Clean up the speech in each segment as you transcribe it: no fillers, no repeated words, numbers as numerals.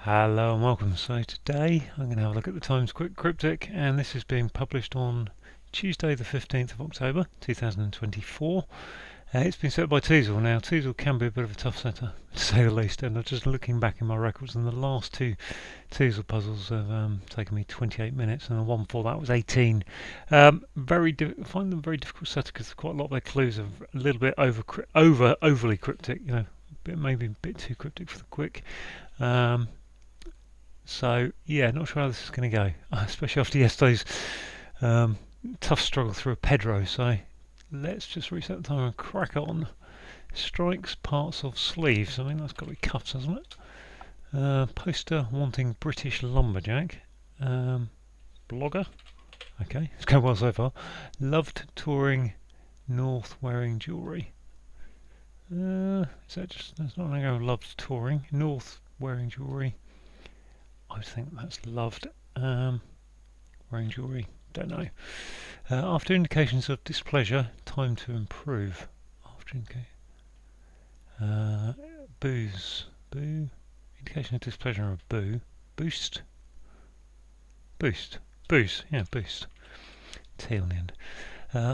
Hello and welcome. So today I'm going to have a look at the Times Cryptic, and this is being published on Tuesday the 15th of October 2024. It's been set by Teazel. Now Teazel can be a bit of a tough setter to say the least, and I'm just looking back in my records, and the last two Teazel puzzles have taken me 28 minutes, and the one before that was 18. I find them very difficult to set because quite a lot of their clues are a little bit overly cryptic, maybe a bit too cryptic for the quick. So yeah, not sure how this is going to go, especially after yesterday's tough struggle through a Pedro. So let's just reset the timer and crack on. Strikes parts of sleeves. I mean, that's got to be cuffs, hasn't it? Poster wanting British lumberjack. Blogger. Okay, it's going well so far. Loved touring North wearing jewellery. Is that just? That's not an loved touring North wearing jewellery. I think that's loved wearing jewellery. Don't know. After indications of displeasure, time to improve. After booze, boo. Indication of displeasure of boo. Boost. Boost. Yeah, boost. T on the end.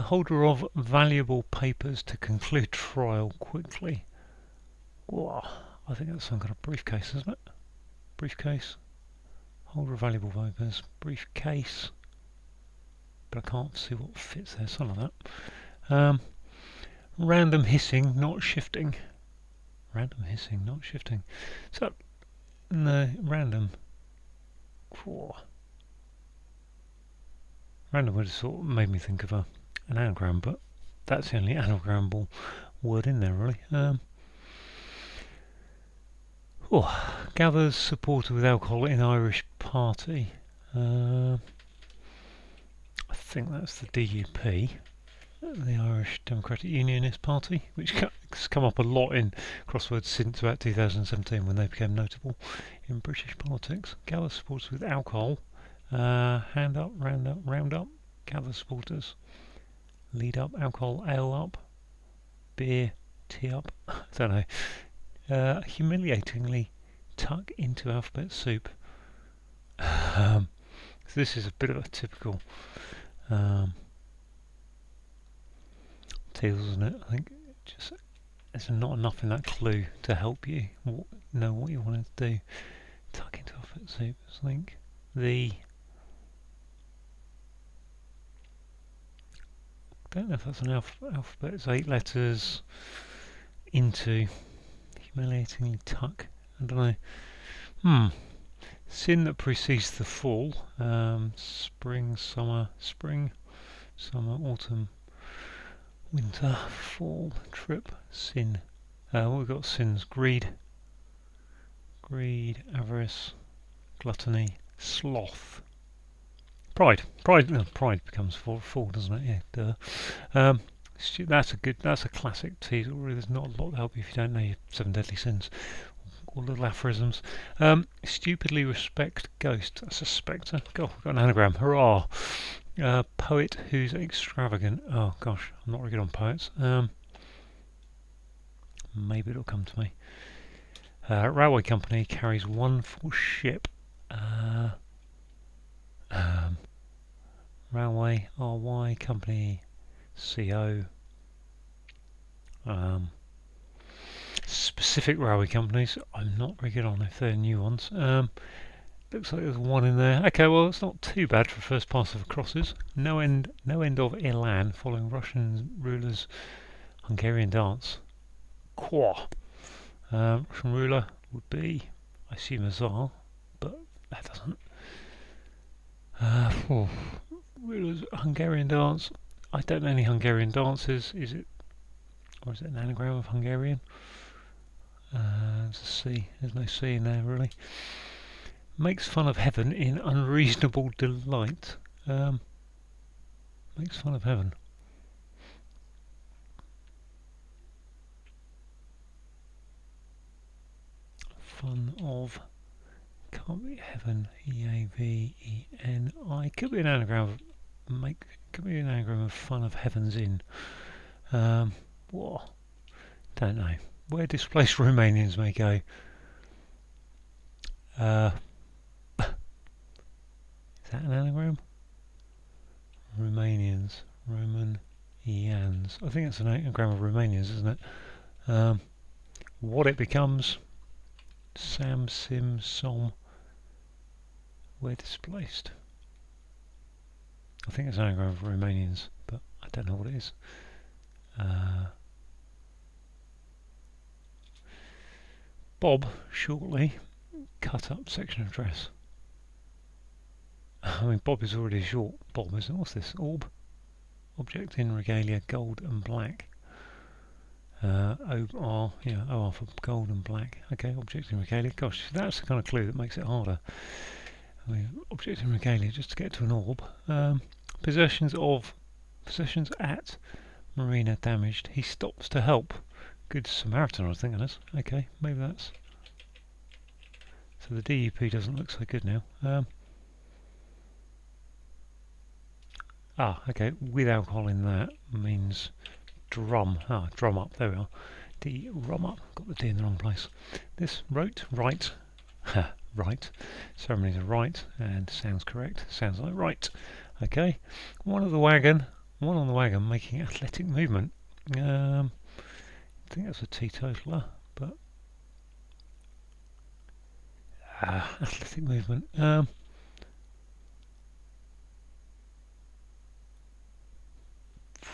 Holder of valuable papers to conclude trial quickly. Whoa, I think that's some kind of briefcase, isn't it? Briefcase. Holder of valuable papers. Briefcase. But I can't see what fits there. Something like that. Random hissing, not shifting. Random hissing, not shifting. So, no, random. Whoa. Random would have sort of made me think of an anagram, but that's the only anagramable word in there, really. Gathers supporter with alcohol in Irish party. I think that's the DUP, the Irish Democratic Unionist Party, which has come up a lot in crosswords since about 2017 when they became notable in British politics. Gather supporters with alcohol. Hand up, round up. Gather supporters. Lead up, alcohol, ale up. Beer, tea up. I don't know. Humiliatingly tuck into alphabet soup. So this is a bit of a typical Teazel, isn't it? I think just there's not enough in that clue to help you know what you want to do. Tuck into alphabet soup. I think I don't know if that's an alphabet. It's 8 letters into. Humiliatingly tuck. I don't know. Sin that precedes the fall. Spring, summer, autumn, winter, fall, trip, sin. We've got sins: greed, avarice, gluttony, sloth, pride. Pride becomes fall, doesn't it? Yeah. That's a classic Teazel. Really, there's not a lot to help you if you don't know your 7 deadly sins. All little aphorisms. Stupidly respect ghost. That's a spectre. God, we've got an anagram. Hurrah! Poet who's extravagant. Oh gosh, I'm not very good on poets. Maybe it'll come to me. Railway company carries one full ship. Railway, RY, company, CO. Specific railway companies, I'm not very good on if they're new ones. Looks like there's one in there. Okay, well it's not too bad for first pass of crosses. No end of Elan following Russian rulers' Hungarian dance. Qua. Russian ruler would be, I assume, a Tsar, but that doesn't. Rulers' Hungarian dance. I don't know any Hungarian dances. Is it, or is it an anagram of Hungarian? There's a C. There's no C in there really. Makes fun of heaven in unreasonable delight. Makes fun of heaven. Fun of. Can't be heaven. EAVENI. Could be an anagram of Could be an anagram of fun of heavens in. What? Don't know. Where displaced Romanians may go. Is that an anagram? Romanians. Romanians. I think it's an anagram of Romanians, isn't it? What it becomes. Sam, Sim, Som. Where displaced. I think it's an anagram of Romanians, but I don't know what it is. Bob, shortly. Cut up section of dress. I mean, Bob is already short. Bob, isn't it? What's this? Orb? Object in regalia, gold and black. OR, yeah, OR for gold and black. Okay, object in regalia. Gosh, that's the kind of clue that makes it harder. I mean, object in regalia, just to get to an orb. Possessions at marina damaged. He stops to help. Good Samaritan, I think it is. Okay, maybe that's. So the DUP doesn't look so good now. Okay, with alcohol in that means drum. Drum up, there we are. Rum up, got the D in the wrong place. This wrote, right, right. Ceremonies are right, and sounds correct, sounds like right. Okay, one on the wagon making athletic movement. I think that's a teetotaler, but athletic movement.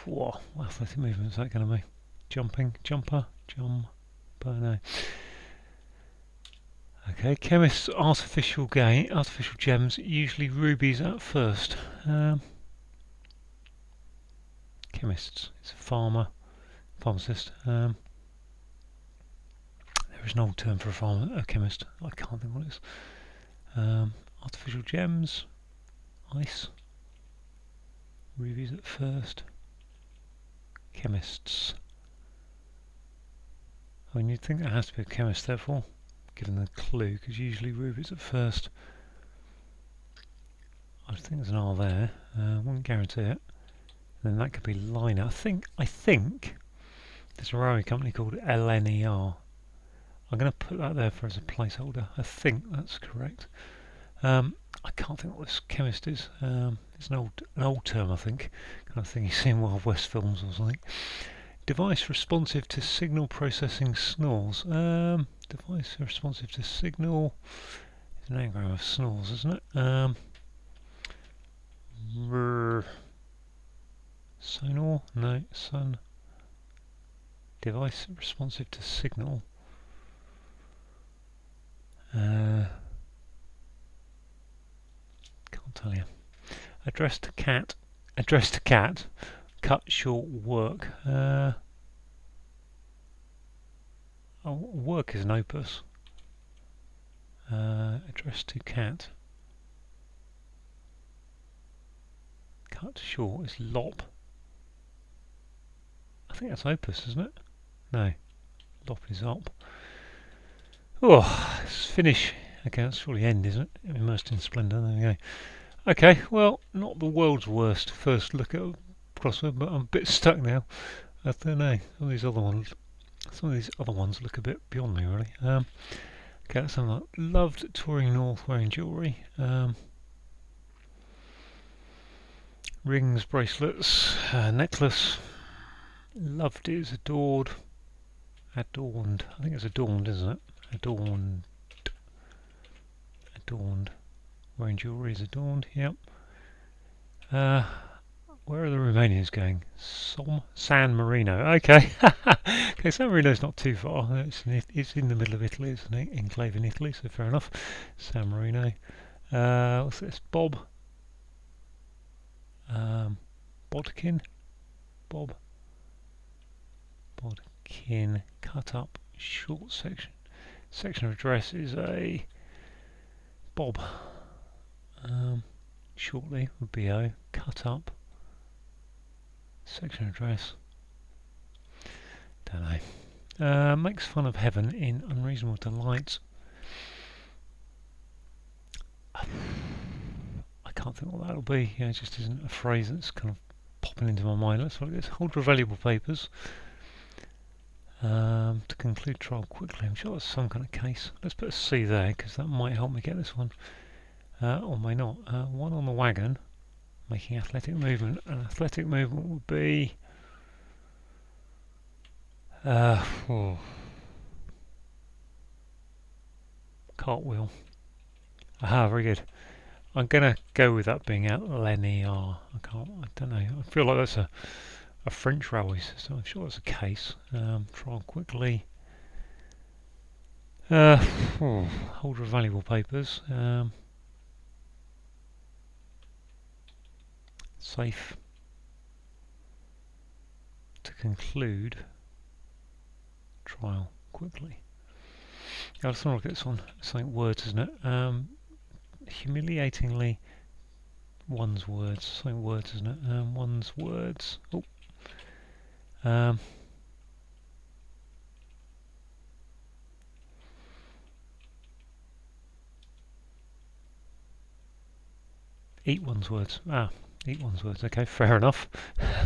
What athletic movement is that going to be? Jumping, jumper, no. Okay, chemists' artificial gems, usually rubies at first. Chemists, it's a pharmacist. There is an old term for a chemist. I can't think what it is. Artificial gems, ice, rubies at first. Chemists. I mean, you'd think there has to be a chemist, therefore, given the clue, because usually rubies at first. I think there's an R there. Wouldn't guarantee it. And then that could be liner. I think there's a railway company called LNER. I'm going to put that there as a placeholder. I think that's correct. I can't think what this chemist is. It's an old term, I think. Kind of thing you see in Wild West films or something. Device responsive to signal processing snores. Device responsive to signal. It's an anagram of snores, isn't it? Sonar? No. Sun. Device responsive to signal. Can't tell you. Addressed to cat. Cut short work. Work is an opus. Addressed to cat. Cut short is lop. I think that's opus, isn't it? No. Lop is op. Oh, it's finish. Okay, that's surely end, isn't it? Immersed in splendour, there we go. Okay, well, not the world's worst first look at a crossword, but I'm a bit stuck now. I don't know. Some of these other ones look a bit beyond me, really. Okay, that's something like loved touring north wearing jewellery. Rings, bracelets, necklace. Loved is adored. Adorned. I think it's adorned, isn't it? Adorned. Wearing jewellery is adorned, yep. Where are the Romanians going? San Marino. Okay. Okay, San Marino's not too far. It's in the middle of Italy. It's an enclave in Italy, so fair enough. San Marino. What's this? Bob. Bodkin. Bob. Bodkin. Cut up. Short section. Section of address is a Bob. Shortly would be O. Cut up. Section address. Don't know. Makes fun of heaven in unreasonable delight. I can't think what that'll be. Yeah, it just isn't a phrase that's kind of popping into my mind. Let's look at this. Hold your valuable papers. To conclude trial quickly. I'm sure that's some kind of case. Let's put a C there because that might help me get this one, or may not. One on the wagon, making athletic movement. An athletic movement would be oh, cartwheel. Aha, very good. I'm gonna go with that being out linear. I don't know. I feel like that's a French railway system. I'm sure that's a case. Trial quickly. Holder of valuable papers. Safe. To conclude trial quickly. I just want to look at this one. Something words, isn't it? Humiliatingly, one's words. Something words, isn't it? One's words. Oh. Eat one's words. Eat one's words. Okay, fair enough.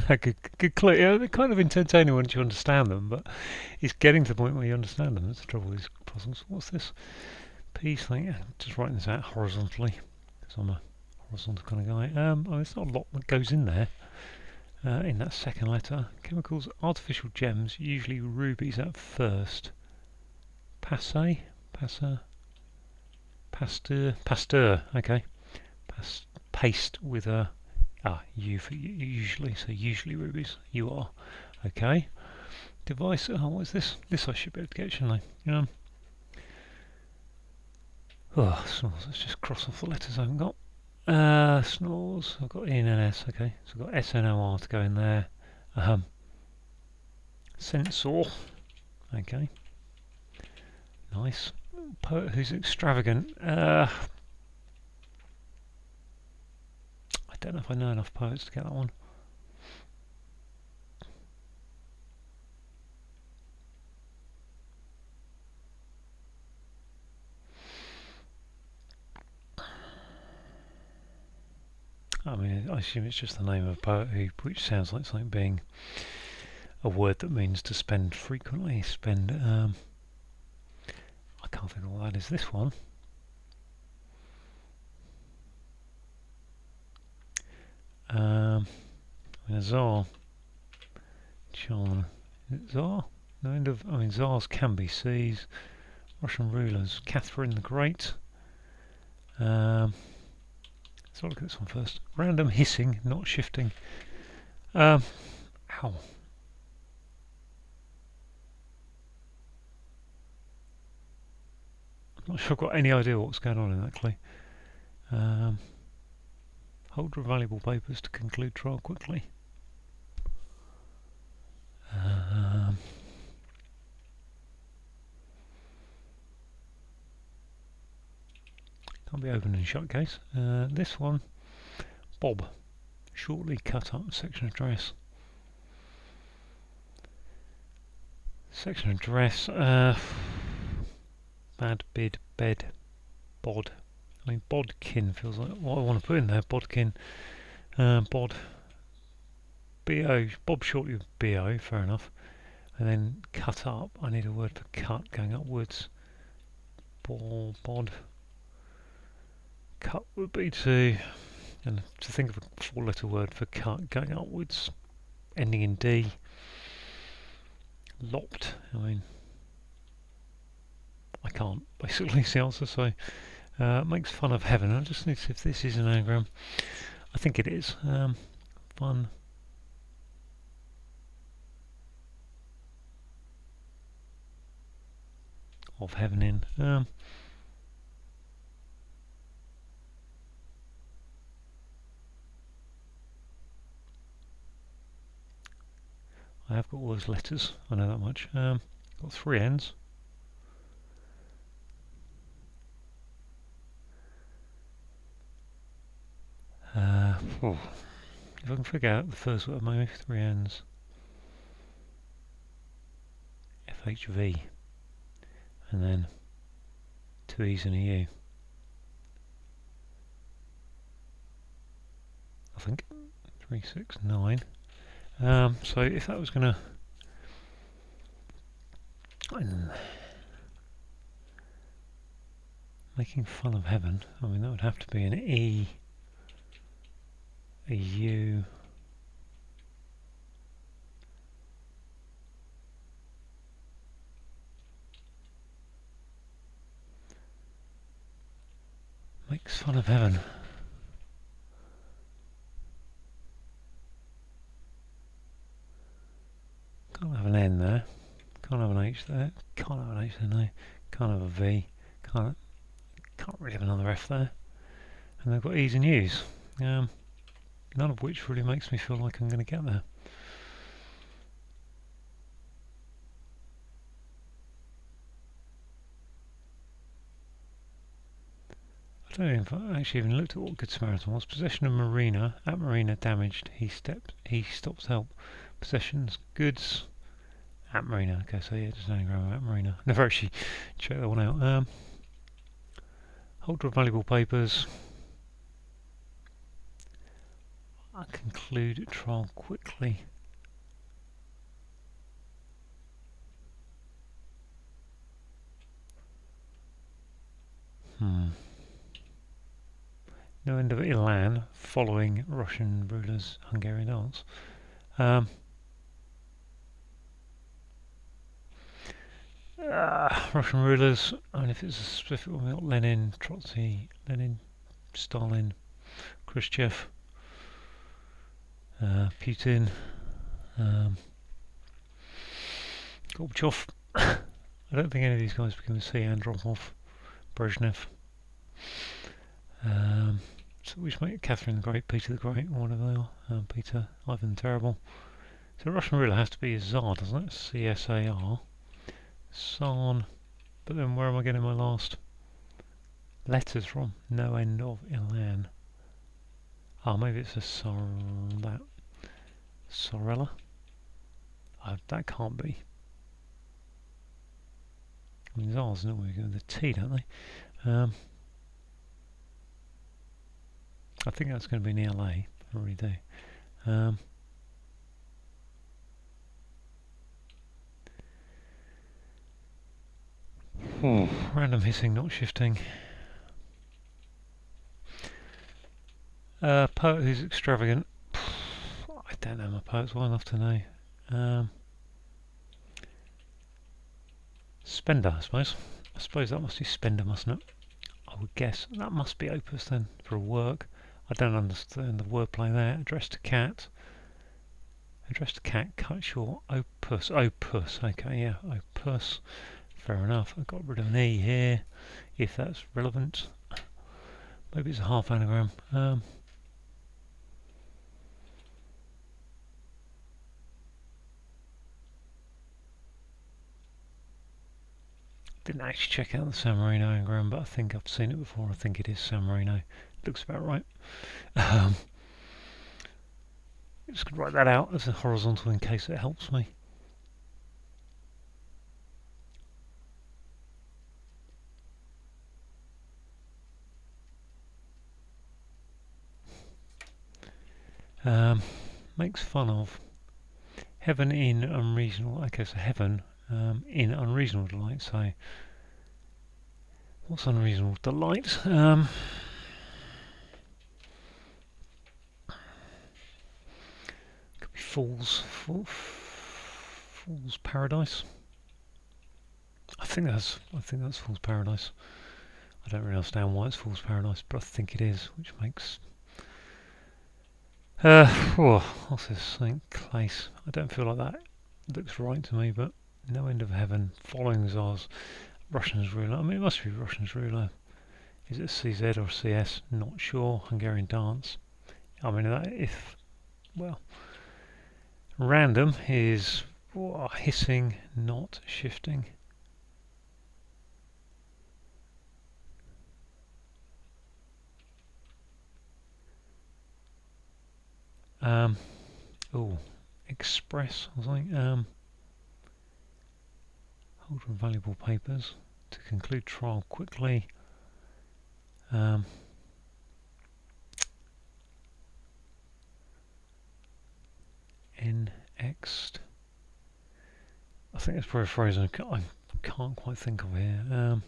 good clue. Yeah, they're kind of entertaining once you understand them, but it's getting to the point where you understand them. That's the trouble with these puzzles. What's this? Piece thing. Just writing this out horizontally, because I'm a horizontal kind of guy. There's not a lot that goes in there. In that second letter, chemicals, artificial gems, usually rubies at first. Pasteur. Okay. Paste with a U for usually. So usually rubies. You are okay. Device. What is this? This I should be able to get, shouldn't I? Snores. Let's just cross off the letters I haven't got. Snores. I've got E and S. Okay, so I've got SNOR to go in there. Sensor. Okay. Nice. Poet who's extravagant. I don't know if I know enough poets to get that one. I mean, I assume it's just the name of a poet which sounds like something being a word that means to spend frequently. Spend. I can't think of what that is. This one. I mean, a czar. Charm. Is it czar? No end of. I mean, czars can be C's. Russian rulers. Catherine the Great. Let's look at this one first. Random hissing, not shifting. Ow. I'm not sure I've got any idea what's going on in that clue. Holder of valuable papers to conclude trial quickly. Can't be open and shut case. This one, Bob. Shortly cut up section of dress. Section of dress. Bad, bid, bed, bod. I mean, bodkin feels like what I want to put in there. Bodkin. Bod. BO. Bob shortly with BO, fair enough. And then cut up. I need a word for cut going upwards. Bod. Cut would be to think of a four-letter word for cut going upwards, ending in D. Lopped. I mean, I can't basically see the answer, so makes fun of heaven. I just need to see if this is an anagram. I think it is. Fun. Of heaven in. I have got all those letters, I know that much. Got three N's. If I can figure out the first word, maybe three N's. FHV. And then two E's and a U. I think. 3, 6, 9. So if that was going to And making fun of heaven, I mean that would have to be an E, a U, makes fun of heaven. Can't have an N there, can't have an H there, can't have an H there, no, can't have a V, can't really have another F there. And they've got E's and U's, none of which really makes me feel like I'm going to get there. I don't know if I actually even looked at what Good Samaritan was. Possession of marina, at marina damaged, he stops help. Possessions, goods, at marina. Okay, so yeah, just an anagram at marina. Never actually checked that one out. Holder of valuable papers. I conclude trial quickly. No end of Ilan following Russian rulers' Hungarian dance. Russian rulers, I mean if it's a specific one, we've got Lenin, Trotsky, Stalin, Khrushchev, Putin, Gorbachev. I don't think any of these guys begin with C. Andropov, Brezhnev. So which make Catherine the Great, Peter the Great, or whatever they are. Peter, Ivan the Terrible. So Russian ruler has to be a Tsar, doesn't it? C-S-A-R. San. But then where am I getting my last letters from? No end of Ilan. Maybe it's a Sorella? That can't be. I mean, Tsars normally go with the T, don't they? I think that's going to be near LA. I really do. Random hissing, not shifting. Poet who's extravagant. I don't know my poets well enough to know. Spender, I suppose. I suppose that must be spender, mustn't it? I would guess. That must be opus then, for a work. I don't understand the wordplay there. Addressed to cat. Addressed to cat, cut short. Opus. Opus. Okay, yeah. Opus. Fair enough. I got rid of an E here, if that's relevant. Maybe it's a half anagram. Didn't actually check out the San Marino anagram, but I think I've seen it before. I think it is San Marino. Looks about right. Just going to write that out as a horizontal in case it helps me. Makes fun of heaven in unreasonable. Okay, so heaven in unreasonable delight. So what's unreasonable delight? Could be fool's paradise. I think that's fool's paradise. I don't really understand why it's fool's paradise, but I think it is, which makes. What's this? Something place. I don't feel like that looks right to me, but no end of heaven following Tsars. Russians ruler. I mean, it must be Russians ruler. Is it CZ or CS? Not sure. Hungarian dance. I mean, random is hissing, not shifting. Express or something. Hold on valuable papers to conclude trial quickly. Next. I think it's probably frozen. can't quite think of here.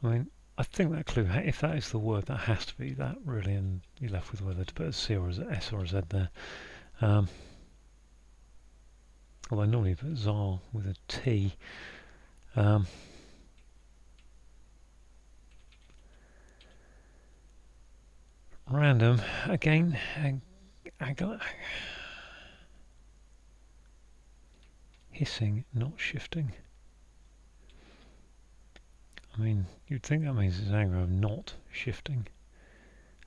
I mean, I think that clue, if that is the word, that has to be that really, and you're left with whether to put a C or a S or a Z there. Although normally you put ZAR with a T. Random, again, hissing, not shifting. I mean, you'd think that means it's an anagram not shifting.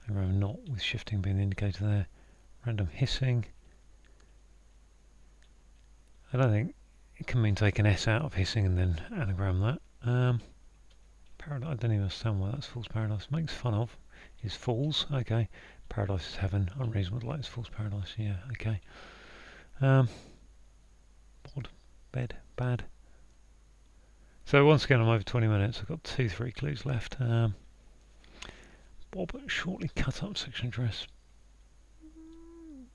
Anagram not with shifting being the indicator there. Random hissing. I don't think it can mean take an S out of hissing and then anagram that. Paradise, I don't even understand why that's fool's paradise. Makes fun of is fools. Okay. Paradise is heaven. Unreasonable delight is fool's paradise. Yeah. Okay. Bod, bed, bad. So once again, I'm over 20 minutes. I've got 3 clues left. Bob shortly cut up section dress.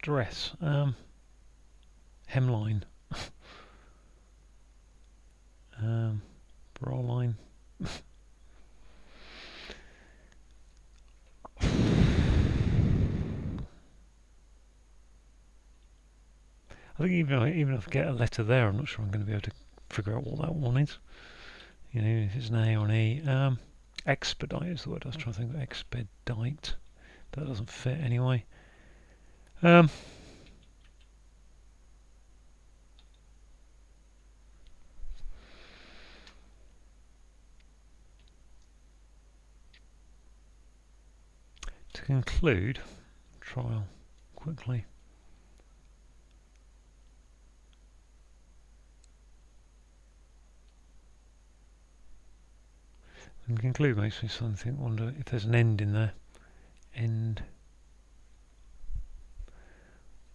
Dress. Hemline. Bra line. I think even if I get a letter there, I'm not sure I'm going to be able to figure out what that one is. You know, if it's an A or an E. Expedite is the word I was trying to think of. Expedite. That doesn't fit anyway. To conclude, trial quickly. And conclude makes me something wonder if there's an end in there. End.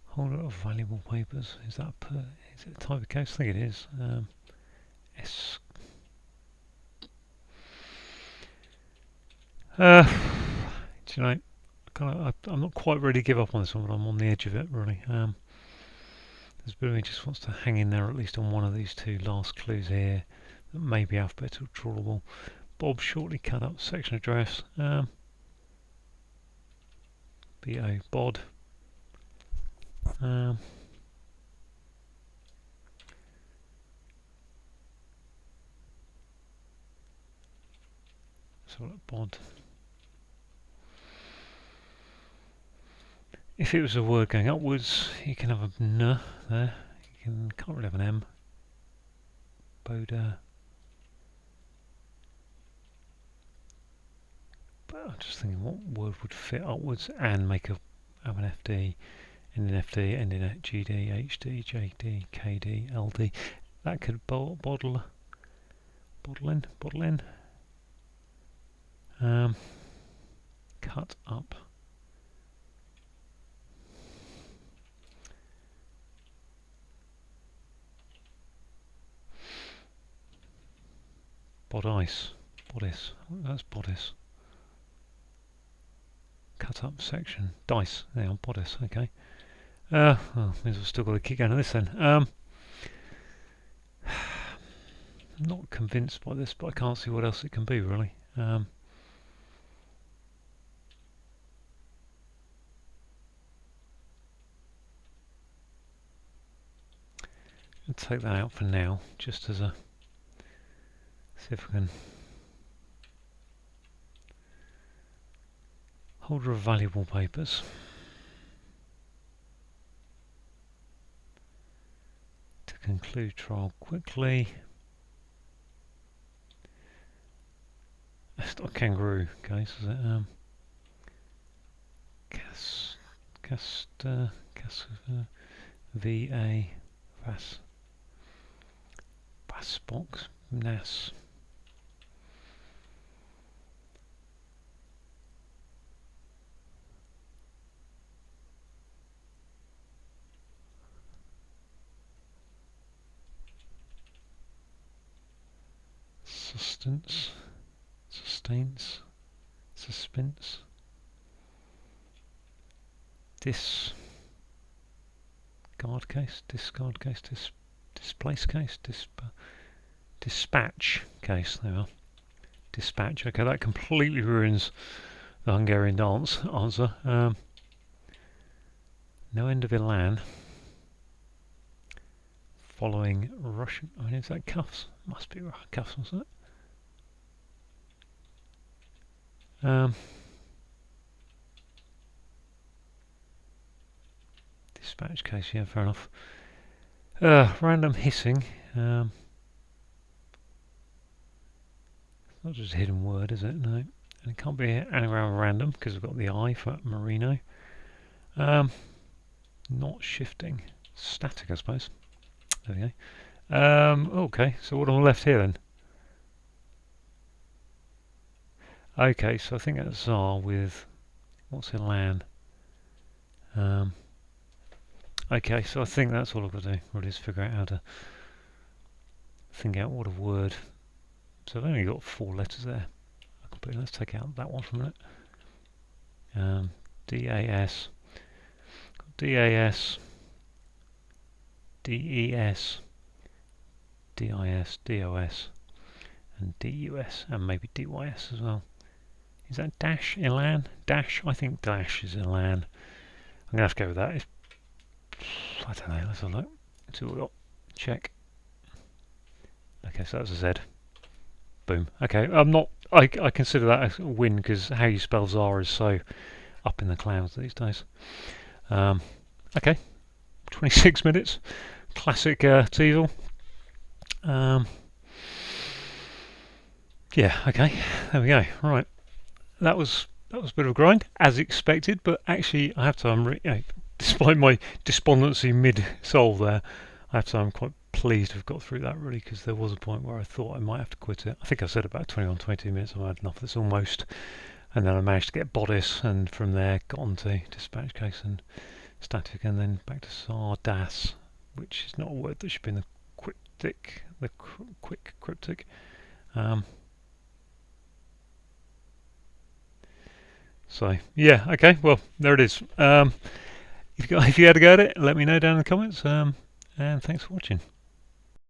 Holder of valuable papers. Is that is it a type of case? I think it is. S. Do you know? I'm not quite ready to give up on this one, but I'm on the edge of it really. This bit of me just wants to hang in there at least on one of these 2 last clues here that may be alphabetical drawable. Bob shortly cut up section address. B-O, bod. So bod. If it was a word going upwards, you can have a N there. You can't really have an M. Boda. But I'm just thinking what word would fit upwards and make have an FD, end in FD, end in GD, HD, JD, KD, LD. That could bottle in. Cut up. Bodice. That's bodice. Cut up section. Dice. There, bodice. Okay. Well, means I've still got to keep going at this then. Not convinced by this, but I can't see what else it can be really. I'll take that out for now, just as a see if I can. Holder of valuable papers. To conclude trial quickly. That's not a kangaroo case, is it? VA Vas box NAS. Sustains, suspense, Guard case, discard case, displace case, dispatch case. There we are. Dispatch. Okay, that completely ruins the Hungarian dance answer. No end of elan. Following Russian. I mean, is that cuffs? Must be cuffs, wasn't it? Dispatch case, yeah, fair enough. Random hissing. It's not just a hidden word, is it? No. And it can't be anagram random because we've got the I for merino. Not shifting. Static, I suppose. There we go. Okay, so what am I left here then? Okay, so I think that's ZAR with what's elan. Okay, so I think that's all I've got to do. Really is figure out how to think out what a word. So I've only got 4 letters there. Let's take out that one for a minute. DAS, DAS, DES, DIS, DOS, and DUS, and maybe DYS as well. Is that dash elan? Dash? I think dash is elan. I'm gonna have to go with that. I don't know. Let's have a look. Let's see what we got. Check. Okay, so that's a Z. Boom. Okay, I'm not. I consider that a win because how you spell ZAR is so up in the clouds these days. Okay, 26 minutes. Classic Teazel. Yeah. Okay. There we go. Right. That was a bit of a grind, as expected. But actually, I have to. Despite my despondency mid-solve there, I have to say I'm quite pleased to have got through that really, because there was a point where I thought I might have to quit it. I think I said about 20 minutes I've had enough of this almost, and then I managed to get bodice, and from there got on to dispatch case and static, and then back to sardas, which is not a word that should be in the cryptic, quick cryptic. So yeah, okay, well there it is. If you had a go at it, let me know down in the comments, and thanks for watching.